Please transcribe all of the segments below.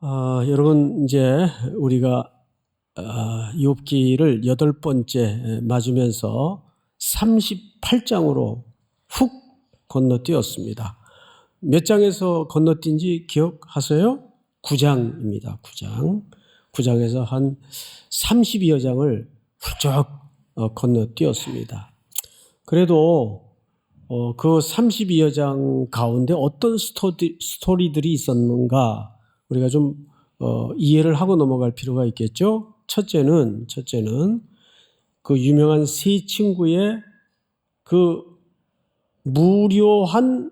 여러분 이제 우리가 욥기를 8번째 맞으면서 38장으로 훅 건너뛰었습니다. 몇 장에서 건너뛴지 기억하세요? 9장입니다. 9장. 9장에서 한 30여 장을 훌쩍 건너뛰었습니다. 그래도 그 32여 장 가운데 어떤 스토리들이 있었는가 우리가 좀 이해를 하고 넘어갈 필요가 있겠죠. 첫째는 그 유명한 세 친구의 그 무료한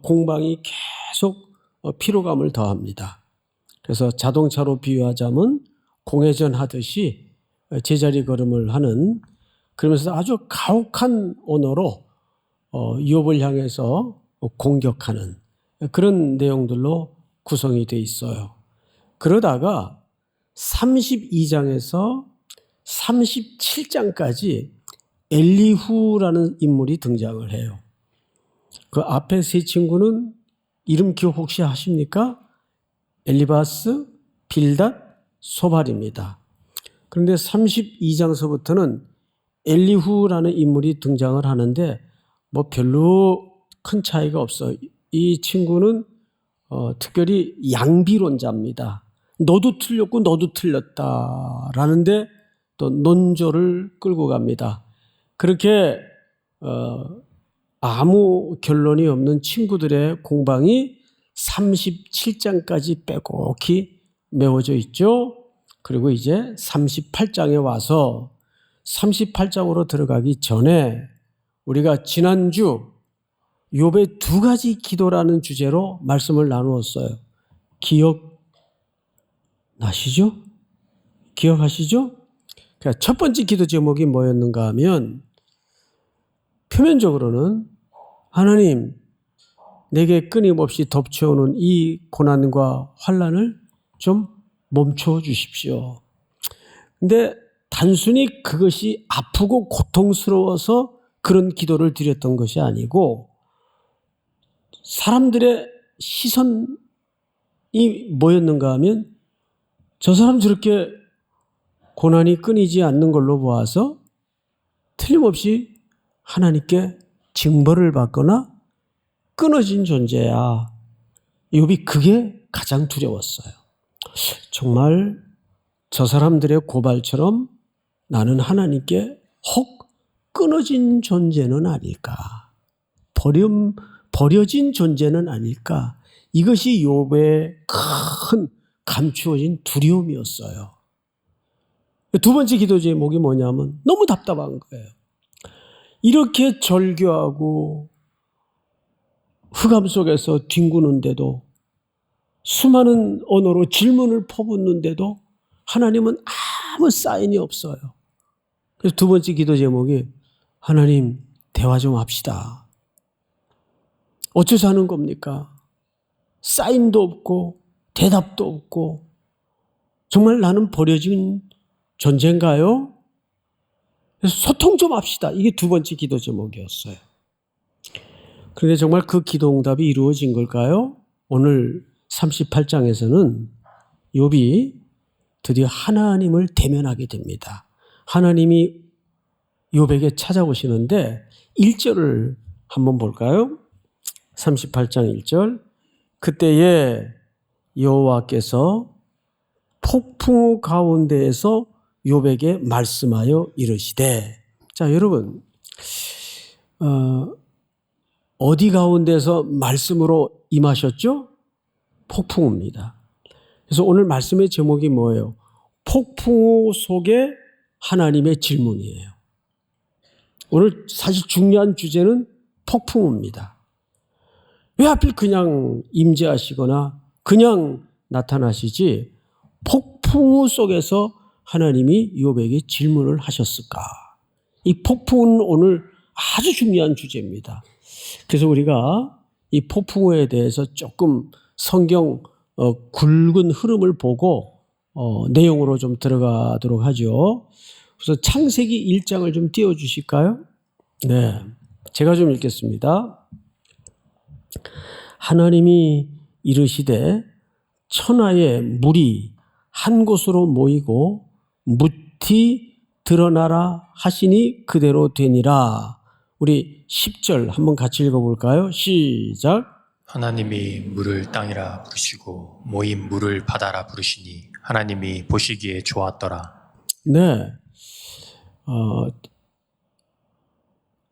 공방이 계속 피로감을 더합니다. 그래서 자동차로 비유하자면 공회전 하듯이 제자리 걸음을 하는, 그러면서 아주 가혹한 언어로 욥을 향해서 공격하는 그런 내용들로 구성이 되어 있어요. 그러다가 32장에서 37장까지 엘리후라는 인물이 등장을 해요. 그 앞에 세 친구는 이름 기억 혹시 하십니까? 엘리바스, 빌닷, 소발입니다. 그런데 32장서부터는 엘리후라는 인물이 등장을 하는데 뭐 별로 큰 차이가 없어요. 이 친구는 특별히 양비론자입니다. 너도 틀렸고 너도 틀렸다라는데 또 논조를 끌고 갑니다. 그렇게 아무 결론이 없는 친구들의 공방이 37장까지 빼곡히 메워져 있죠. 그리고 이제 38장에 와서 38장으로 들어가기 전에 우리가 지난주 욥의 두 가지 기도라는 주제로 말씀을 나누었어요. 기억나시죠? 기억하시죠? 그러니까 첫 번째 기도 제목이 뭐였는가 하면 표면적으로는 하나님, 내게 끊임없이 덮쳐오는 이 고난과 환난을 좀 멈춰 주십시오. 근데 단순히 그것이 아프고 고통스러워서 그런 기도를 드렸던 것이 아니고 사람들의 시선이 뭐였는가 하면 저 사람 저렇게 고난이 끊이지 않는 걸로 보아서 틀림없이 하나님께 징벌을 받거나 끊어진 존재야. 욥이 그게 가장 두려웠어요. 정말 저 사람들의 고발처럼 나는 하나님께 혹 끊어진 존재는 아닐까? 버려진 존재는 아닐까? 이것이 욥의 큰 감추어진 두려움이었어요. 두 번째 기도 제목이 뭐냐면 너무 답답한 거예요. 이렇게 절규하고 흑암 속에서 뒹구는데도 수많은 언어로 질문을 퍼붓는데도 하나님은 아무 사인이 없어요. 그래서 두 번째 기도 제목이 하나님 대화 좀 합시다. 어째서 하는 겁니까? 사인도 없고 대답도 없고 정말 나는 버려진 존재인가요? 그래서 소통 좀 합시다. 이게 두 번째 기도 제목이었어요. 그런데 정말 그 기도 응답이 이루어진 걸까요? 오늘 38장에서는 욥이 드디어 하나님을 대면하게 됩니다. 하나님이 욥에게 찾아오시는데 1절을 한번 볼까요? 38장 1절. 그때에 여호와께서 폭풍 가운데에서 욥에게 말씀하여 이르시되. 자, 여러분, 어디 가운데서 말씀으로 임하셨죠? 폭풍우입니다. 그래서 오늘 말씀의 제목이 뭐예요? 폭풍우 속에 하나님의 질문이에요. 오늘 사실 중요한 주제는 폭풍우입니다. 왜 하필 그냥 임재하시거나 그냥 나타나시지 폭풍우 속에서 하나님이 욥에게 질문을 하셨을까? 이 폭풍은 오늘 아주 중요한 주제입니다. 그래서 우리가 이 폭풍우에 대해서 조금 성경 굵은 흐름을 보고 내용으로 좀 들어가도록 하죠. 그래서 창세기 1장을 좀 띄워주실까요? 네, 제가 좀 읽겠습니다. 하나님이 이르시되 천하의 물이 한 곳으로 모이고 무티 드러나라 하시니 그대로 되니라. 우리 10절 한번 같이 읽어볼까요? 시작. 하나님이 물을 땅이라 부르시고 모인 물을 바다라 부르시니 하나님이 보시기에 좋았더라. 네.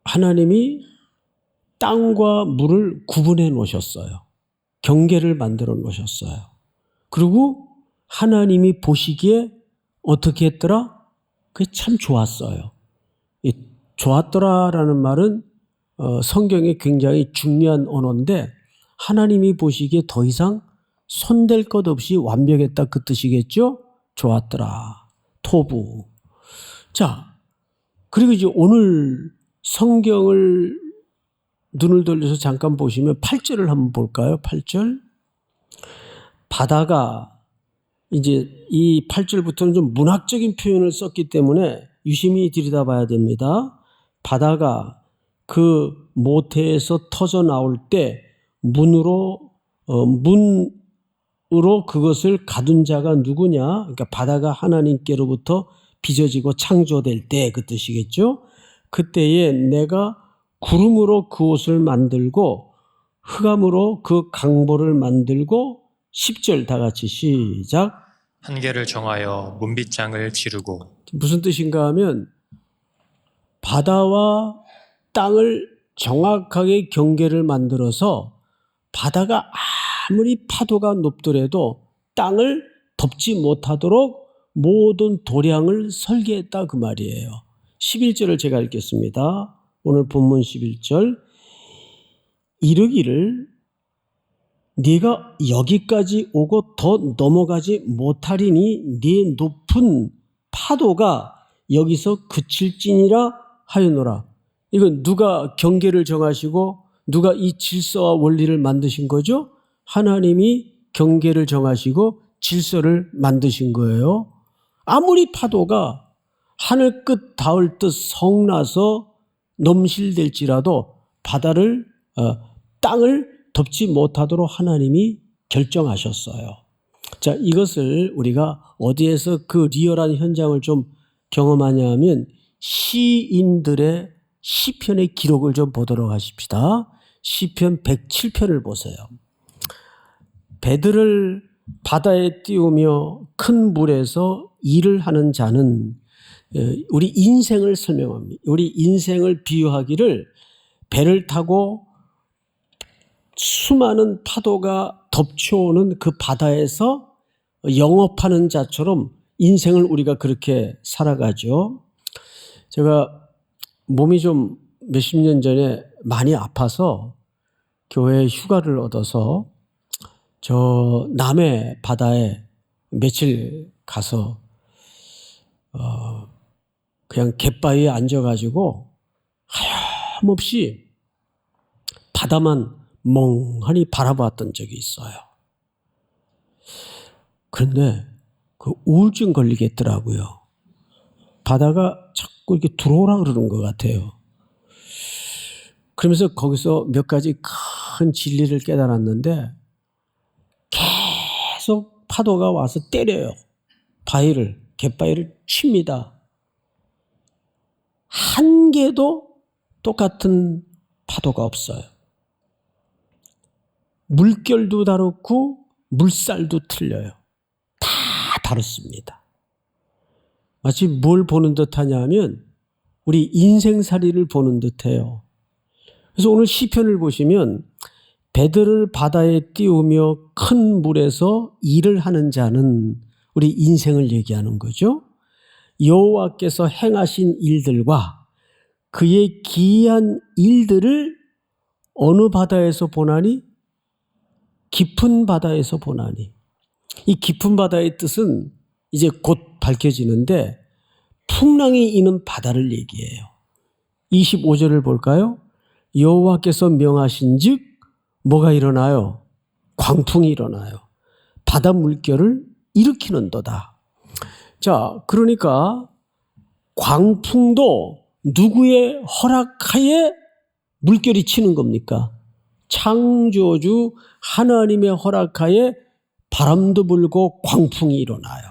하나님이 땅과 물을 구분해 놓으셨어요. 경계를 만들어 놓으셨어요. 그리고 하나님이 보시기에 어떻게 했더라? 그게 참 좋았어요. 이 좋았더라라는 말은 성경에 굉장히 중요한 언어인데 하나님이 보시기에 더 이상 손댈 것 없이 완벽했다 그 뜻이겠죠? 좋았더라. 토부. 자, 그리고 이제 오늘 성경을 눈을 돌려서 잠깐 보시면 8절을 한번 볼까요? 8절. 바다가 이제 이 8절부터는 좀 문학적인 표현을 썼기 때문에 유심히 들여다봐야 됩니다. 바다가 그 모태에서 터져 나올 때 문으로 그것을 가둔 자가 누구냐? 그러니까 바다가 하나님께로부터 빚어지고 창조될 때 그 뜻이겠죠. 그때에 내가 구름으로 그 옷을 만들고 흑암으로 그 강보를 만들고 10절 다 같이 시작. 한계를 정하여 문빗장을 지르고. 무슨 뜻인가 하면 바다와 땅을 정확하게 경계를 만들어서 바다가 아무리 파도가 높더라도 땅을 덮지 못하도록 모든 도량을 설계했다 그 말이에요. 11절을 제가 읽겠습니다. 오늘 본문 11절. 이르기를 네가 여기까지 오고 더 넘어가지 못하리니 네 높은 파도가 여기서 그칠지니라 하였노라. 이건 누가 경계를 정하시고 누가 이 질서와 원리를 만드신 거죠? 하나님이 경계를 정하시고 질서를 만드신 거예요. 아무리 파도가 하늘 끝 닿을 듯 성나서 넘실될지라도 바다를 땅을 덮지 못하도록 하나님이 결정하셨어요. 자, 이것을 우리가 어디에서 그 리얼한 현장을 좀 경험하냐 하면 시인들의 시편의 기록을 좀 보도록 하십시다. 시편 107편을 보세요. 배들을 바다에 띄우며 큰 물에서 일을 하는 자는 우리 인생을 설명합니다. 우리 인생을 비유하기를 배를 타고 수많은 파도가 덮쳐오는 그 바다에서 영업하는 자처럼 인생을 우리가 그렇게 살아가죠. 제가 몸이 좀 몇십 년 전에 많이 아파서 교회에 휴가를 얻어서 저 남해 바다에 며칠 가서 그냥 갯바위에 앉아가지고 하염없이 바다만 멍하니 바라봤던 적이 있어요. 그런데 그 우울증 걸리겠더라고요. 바다가 자꾸 이렇게 들어오라 그러는 것 같아요. 그러면서 거기서 몇 가지 큰 진리를 깨달았는데 계속 파도가 와서 때려요. 갯바위를 칩니다. 한 개도 똑같은 파도가 없어요. 물결도 다르고 물살도 틀려요. 다 다릅니다. 마치 뭘 보는 듯하냐 하면 우리 인생살이를 보는 듯해요. 그래서 오늘 시편을 보시면 배들을 바다에 띄우며 큰 물에서 일을 하는 자는 우리 인생을 얘기하는 거죠. 여호와께서 행하신 일들과 그의 기이한 일들을 어느 바다에서 보나니? 깊은 바다에서 보나니. 이 깊은 바다의 뜻은 이제 곧 밝혀지는데 풍랑이 있는 바다를 얘기해요. 25절을 볼까요? 여호와께서 명하신즉 뭐가 일어나요? 광풍이 일어나요. 바다 물결을 일으키는도다. 자, 그러니까 광풍도 누구의 허락하에 물결이 치는 겁니까? 창조주 하나님의 허락하에 바람도 불고 광풍이 일어나요.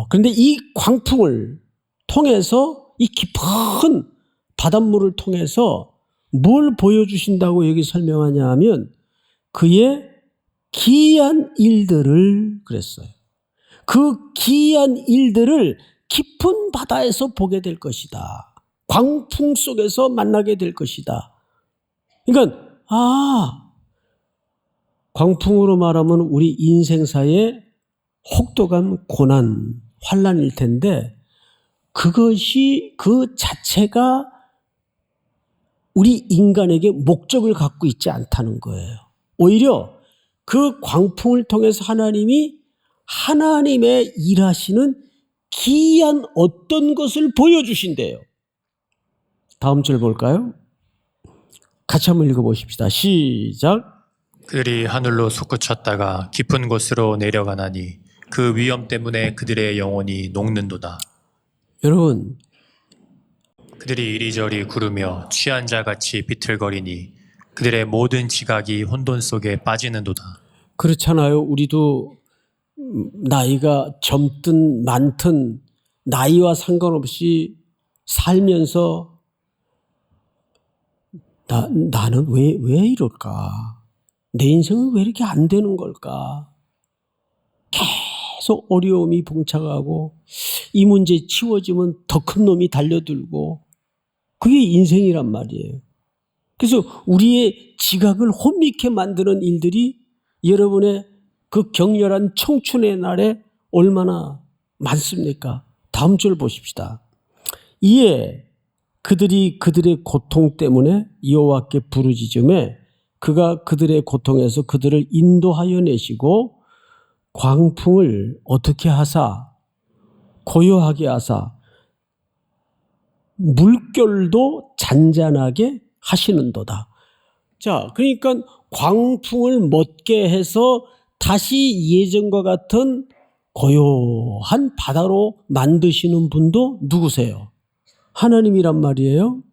그런데 이 광풍을 통해서 이 깊은 바닷물을 통해서 뭘 보여주신다고 여기 설명하냐 하면 그의 기이한 일들을 그랬어요. 그 기이한 일들을 깊은 바다에서 보게 될 것이다. 광풍 속에서 만나게 될 것이다. 그러니까 광풍으로 말하면 우리 인생사의 혹독한 고난, 환난일 텐데 그것이 그 자체가 우리 인간에게 목적을 갖고 있지 않다는 거예요. 오히려 그 광풍을 통해서 하나님이 하나님의 일하시는 기이한 어떤 것을 보여주신대요. 다음 절 볼까요? 같이 한번 읽어보십시다. 시작. 그들이 하늘로 솟구쳤다가 깊은 곳으로 내려가나니 그 위험 때문에 그들의 영혼이 녹는도다. 여러분, 그들이 이리저리 구르며 취한 자같이 비틀거리니 그들의 모든 지각이 혼돈 속에 빠지는도다. 그렇잖아요. 우리도 나이가 젊든 많든 나이와 상관없이 살면서 나는 왜 이럴까? 내 인생은 왜 이렇게 안 되는 걸까? 계속 어려움이 봉착하고 이 문제 치워지면 더 큰 놈이 달려들고 그게 인생이란 말이에요. 그래서 우리의 지각을 혼미케 만드는 일들이 여러분의 그 격렬한 청춘의 날에 얼마나 많습니까? 다음 절 보십시다. 이에 그들이 그들의 고통 때문에 여호와께 부르짖음에 그가 그들의 고통에서 그들을 인도하여 내시고 광풍을 어떻게 하사 고요하게 하사 물결도 잔잔하게 하시는도다. 자, 그러니까 광풍을 멎게 해서 다시 예전과 같은 고요한 바다로 만드시는 분도 누구세요? 하나님이란 말이에요.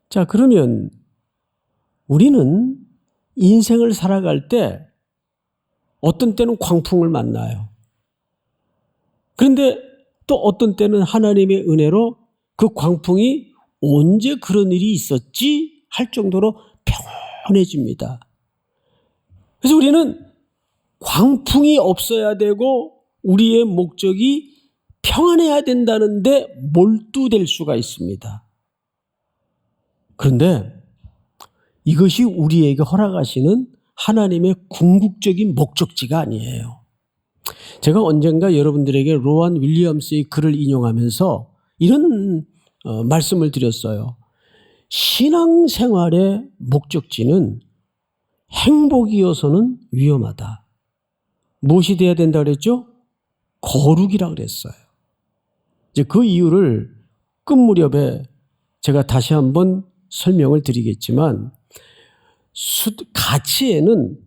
자, 그러면 우리는 인생을 살아갈 때 어떤 때는 광풍을 만나요. 그런데 또 어떤 때는 하나님의 은혜로 그 광풍이 언제 그런 일이 있었지 할 정도로 평온해집니다. 그래서 우리는 광풍이 없어야 되고 우리의 목적이 평안해야 된다는데 몰두될 수가 있습니다. 그런데 이것이 우리에게 허락하시는 하나님의 궁극적인 목적지가 아니에요. 제가 언젠가 여러분들에게 로안 윌리엄스의 글을 인용하면서 이런 말씀을 드렸어요. 신앙생활의 목적지는 행복이어서는 위험하다. 무엇이 돼야 된다 그랬죠? 거룩이라 그랬어요. 이제 그 이유를 끝 무렵에 제가 다시 한번 설명을 드리겠지만 가치에는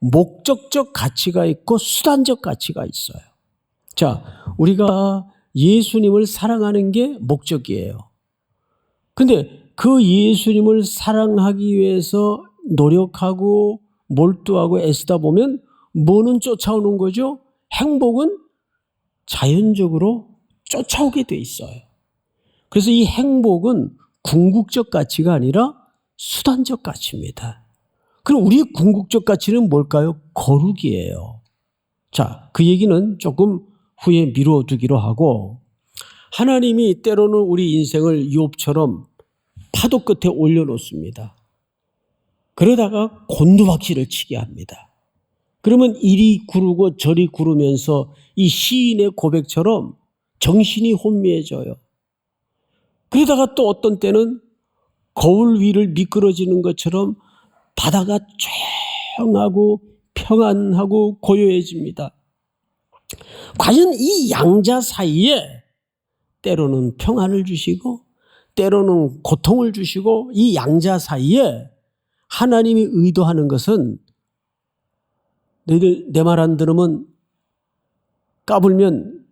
목적적 가치가 있고 수단적 가치가 있어요. 자, 우리가 예수님을 사랑하는 게 목적이에요. 근데 그 예수님을 사랑하기 위해서 노력하고 몰두하고 애쓰다 보면 뭐는 쫓아오는 거죠? 행복은 자연적으로 쫓아오게 돼 있어요. 그래서 이 행복은 궁극적 가치가 아니라 수단적 가치입니다. 그럼 우리의 궁극적 가치는 뭘까요? 거룩이에요. 자, 그 얘기는 조금 후에 미뤄두기로 하고 하나님이 때로는 우리 인생을 욥처럼 파도 끝에 올려놓습니다. 그러다가 곤두박질을 치게 합니다. 그러면 이리 구르고 저리 구르면서 이 시인의 고백처럼 정신이 혼미해져요. 그러다가 또 어떤 때는 거울 위를 미끄러지는 것처럼 바다가 조용하고 평안하고 고요해집니다. 과연 이 양자 사이에 때로는 평안을 주시고 때로는 고통을 주시고 이 양자 사이에 하나님이 의도하는 것은 너희들 내 말 안 들으면 까불면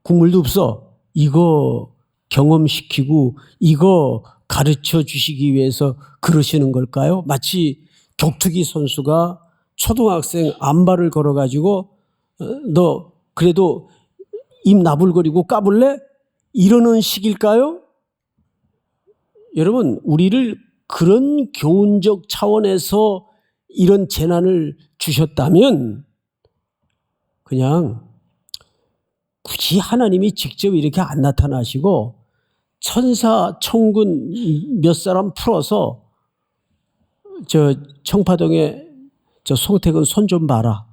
국물도 없어. 이거 경험시키고 이거 가르쳐 주시기 위해서 그러시는 걸까요? 마치 격투기 선수가 초등학생 안발을 걸어가지고 너 그래도 입 나불거리고 까불래? 이러는 식일까요? 여러분, 우리를 그런 교훈적 차원에서 이런 재난을 주셨다면 그냥 굳이 하나님이 직접 이렇게 안 나타나시고 천사 천군 몇 사람 풀어서 저 청파동에 저 송택은 손 좀 봐라.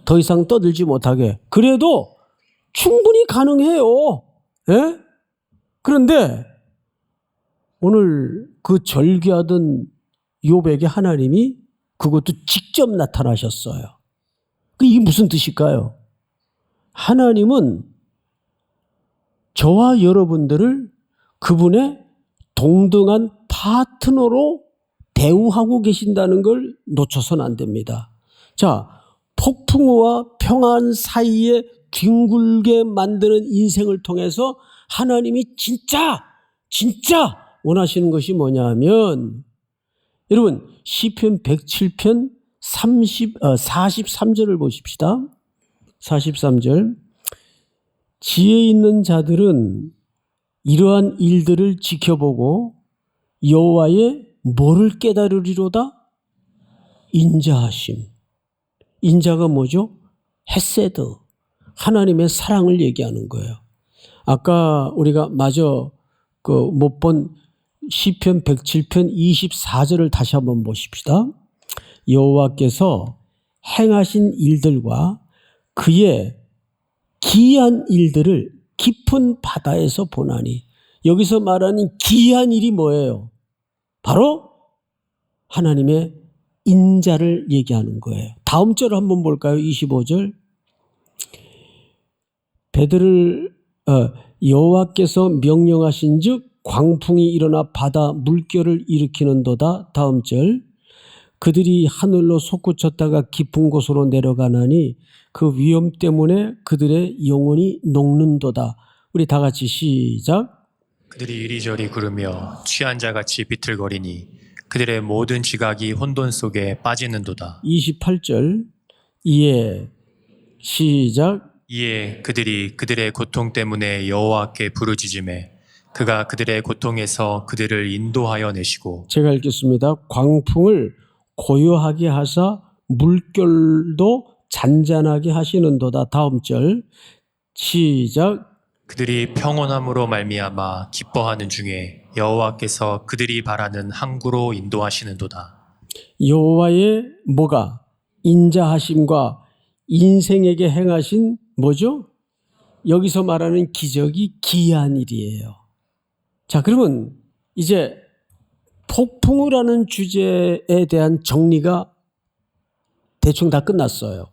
더 이상 떠들지 못하게. 그래도 충분히 가능해요. 예? 그런데 오늘 그 절규하던 욥에게 하나님이 그것도 직접 나타나셨어요. 이게 무슨 뜻일까요? 하나님은 저와 여러분들을 그분의 동등한 파트너로 대우하고 계신다는 걸 놓쳐서는 안 됩니다. 자, 폭풍우와 평안 사이에 뒹굴게 만드는 인생을 통해서 하나님이 진짜 원하시는 것이 뭐냐 하면 여러분 시편 107편 43절을 보십시다. 43절 지혜 있는 자들은 이러한 일들을 지켜보고 여호와의 뭐를 깨달으리로다? 인자하심. 인자가 뭐죠? 헤세드. 하나님의 사랑을 얘기하는 거예요. 아까 우리가 마저 못 본 시편 107편 24절을 다시 한번 보십시다. 여호와께서 행하신 일들과 그의 기이한 일들을 깊은 바다에서 보나니 여기서 말하는 기이한 일이 뭐예요? 바로 하나님의 인자를 얘기하는 거예요. 다음 절을 한번 볼까요? 25절. 배들을 여호와께서 명령하신 즉 광풍이 일어나 바다 물결을 일으키는도다. 다음 절. 그들이 하늘로 솟구쳤다가 깊은 곳으로 내려가나니 그 위험 때문에 그들의 영혼이 녹는도다. 우리 다 같이 시작. 그들이 이리저리 구르며 취한 자같이 비틀거리니 그들의 모든 지각이 혼돈 속에 빠지는도다. 28절. 이에 시작. 이에 그들이 그들의 고통 때문에 여호와께 부르짖으매 그가 그들의 고통에서 그들을 인도하여 내시고. 제가 읽겠습니다. 광풍을 고요하게 하사 물결도 잔잔하게 하시는도다. 다음 절 시작. 그들이 평온함으로 말미암아 기뻐하는 중에 여호와께서 그들이 바라는 항구로 인도하시는도다. 여호와의 뭐가? 인자하심과 인생에게 행하신 뭐죠? 여기서 말하는 기적이 기이한 일이에요. 자, 그러면 이제 폭풍우라는 주제에 대한 정리가 대충 다 끝났어요.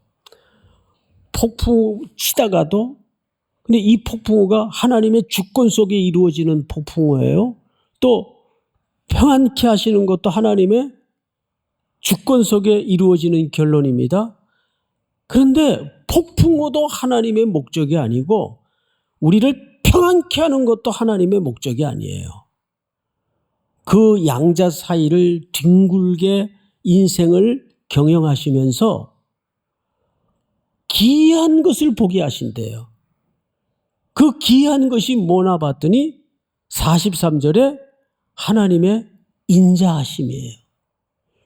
폭풍우 치다가도 근데 이 폭풍우가 하나님의 주권 속에 이루어지는 폭풍우예요. 또 평안케 하시는 것도 하나님의 주권 속에 이루어지는 결론입니다. 그런데 폭풍우도 하나님의 목적이 아니고 우리를 평안케 하는 것도 하나님의 목적이 아니에요. 그 양자 사이를 뒹굴게 인생을 경영하시면서 기이한 것을 보게 하신대요. 그 기이한 것이 뭐나 봤더니 43절에 하나님의 인자하심이에요.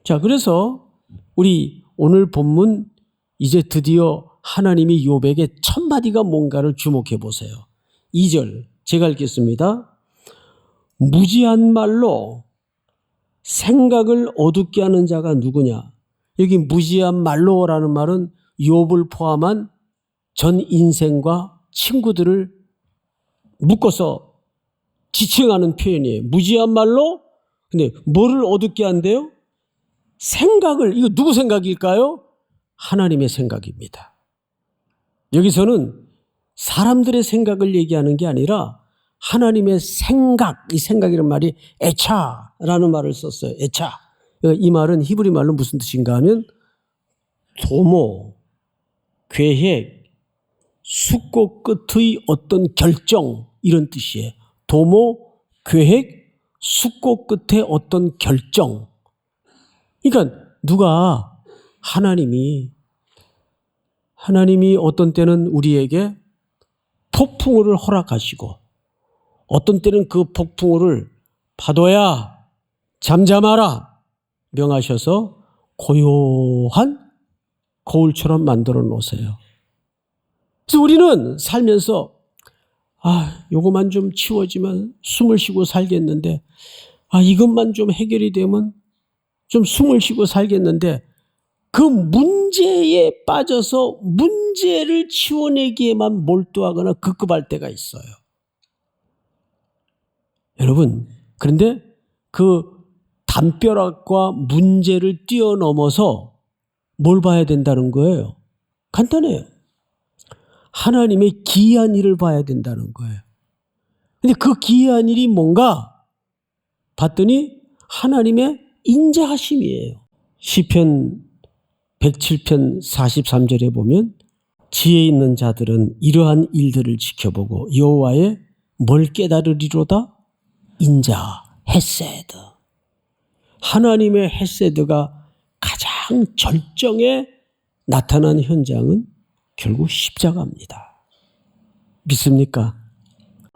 자, 그래서 우리 오늘 본문 이제 드디어 하나님이 욥에게 첫 마디가 뭔가를 주목해 보세요. 2절 제가 읽겠습니다. 무지한 말로 생각을 어둡게 하는 자가 누구냐? 여기 무지한 말로라는 말은 욥을 포함한 전 인생과 친구들을 묶어서 지칭하는 표현이에요. 무지한 말로. 근데 뭐를 어둡게 한대요? 생각을. 이거 누구 생각일까요? 하나님의 생각입니다. 여기서는 사람들의 생각을 얘기하는 게 아니라 하나님의 생각, 이 생각이라는 말이 에차라는 말을 썼어요. 에차. 이 말은 히브리 말로 무슨 뜻인가 하면 도모, 계획, 숙고 끝의 어떤 결정 이런 뜻이에요. 도모, 계획, 숙고 끝의 어떤 결정. 그러니까 누가 하나님이 어떤 때는 우리에게 폭풍우를 허락하시고 어떤 때는 그 폭풍우를 파도야 잠잠하라 명하셔서 고요한 거울처럼 만들어 놓으세요. 그래서 우리는 살면서 요거만 좀 치워지면 숨을 쉬고 살겠는데 이것만 좀 해결이 되면 좀 숨을 쉬고 살겠는데 그 문제에 빠져서 문제를 치워내기에만 몰두하거나 급급할 때가 있어요. 여러분, 그런데 그 담벼락과 문제를 뛰어넘어서 뭘 봐야 된다는 거예요? 간단해요. 하나님의 기이한 일을 봐야 된다는 거예요. 근데 그 기이한 일이 뭔가 봤더니 하나님의 인자하심이에요. 시편 107편 43절에 보면 지혜 있는 자들은 이러한 일들을 지켜보고 여호와의 뭘 깨달으리로다? 인자, 헤세드. 하나님의 헤세드가 가장 절정에 나타난 현장은 결국 십자가입니다. 믿습니까?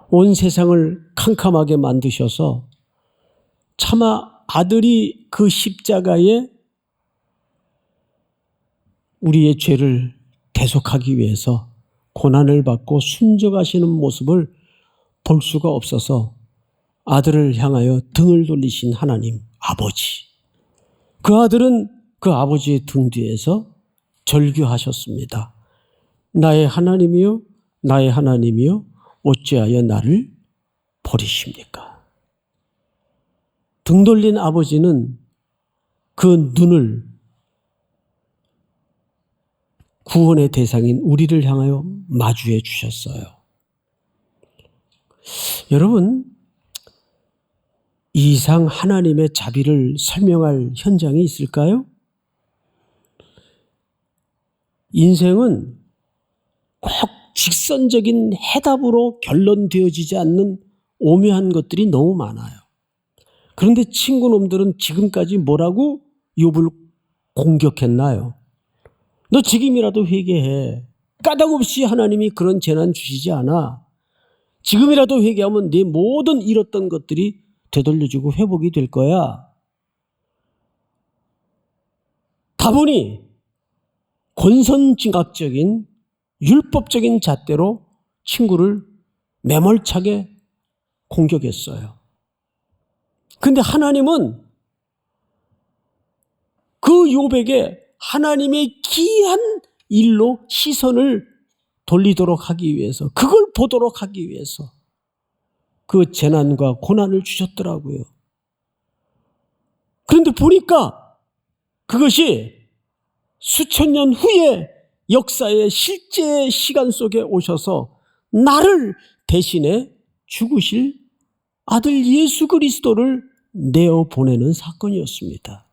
온 세상을 캄캄하게 만드셔서 차마 아들이 그 십자가에 우리의 죄를 대속하기 위해서 고난을 받고 순종하시는 모습을 볼 수가 없어서 아들을 향하여 등을 돌리신 하나님 아버지. 그 아들은 그 아버지의 등 뒤에서 절규하셨습니다. 나의 하나님이요, 나의 하나님이요, 어찌하여 나를 버리십니까? 등 돌린 아버지는 그 눈을 구원의 대상인 우리를 향하여 마주해 주셨어요. 여러분, 이 이상 하나님의 자비를 설명할 현장이 있을까요? 인생은 꼭 직선적인 해답으로 결론되어지지 않는 오묘한 것들이 너무 많아요. 그런데 친구놈들은 지금까지 뭐라고 욥을 공격했나요? 너 지금이라도 회개해. 까닭없이 하나님이 그런 재난 주시지 않아. 지금이라도 회개하면 네 모든 잃었던 것들이 되돌려주고 회복이 될 거야. 다분히 권선징악적인 율법적인 잣대로 친구를 매몰차게 공격했어요. 그런데 하나님은 그 욥에게 하나님의 기이한 일로 시선을 돌리도록 하기 위해서, 그걸 보도록 하기 위해서 그 재난과 고난을 주셨더라고요. 그런데 보니까 그것이 수천 년 후에 역사의 실제 시간 속에 오셔서 나를 대신해 죽으실 아들 예수 그리스도를 내어보내는 사건이었습니다.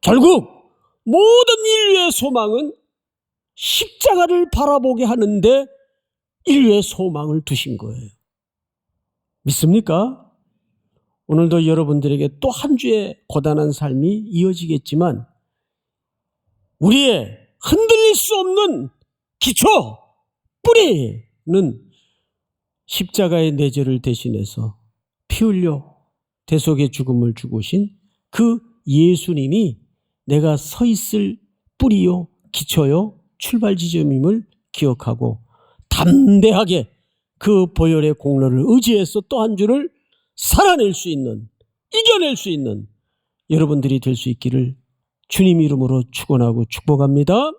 결국 모든 인류의 소망은 십자가를 바라보게 하는데 인류의 소망을 두신 거예요. 믿습니까? 오늘도 여러분들에게 또 한 주의 고단한 삶이 이어지겠지만 우리의 흔들릴 수 없는 기초, 뿌리는 십자가의 내죄를 대신해서 피 흘려 대속의 죽음을 죽으신 그 예수님이 내가 서 있을 뿌리요, 기초요, 출발 지점임을 기억하고 담대하게 그 보혈의 공로를 의지해서 또 한 주를 살아낼 수 있는, 이겨낼 수 있는 여러분들이 될 수 있기를 주님 이름으로 축원하고 축복합니다.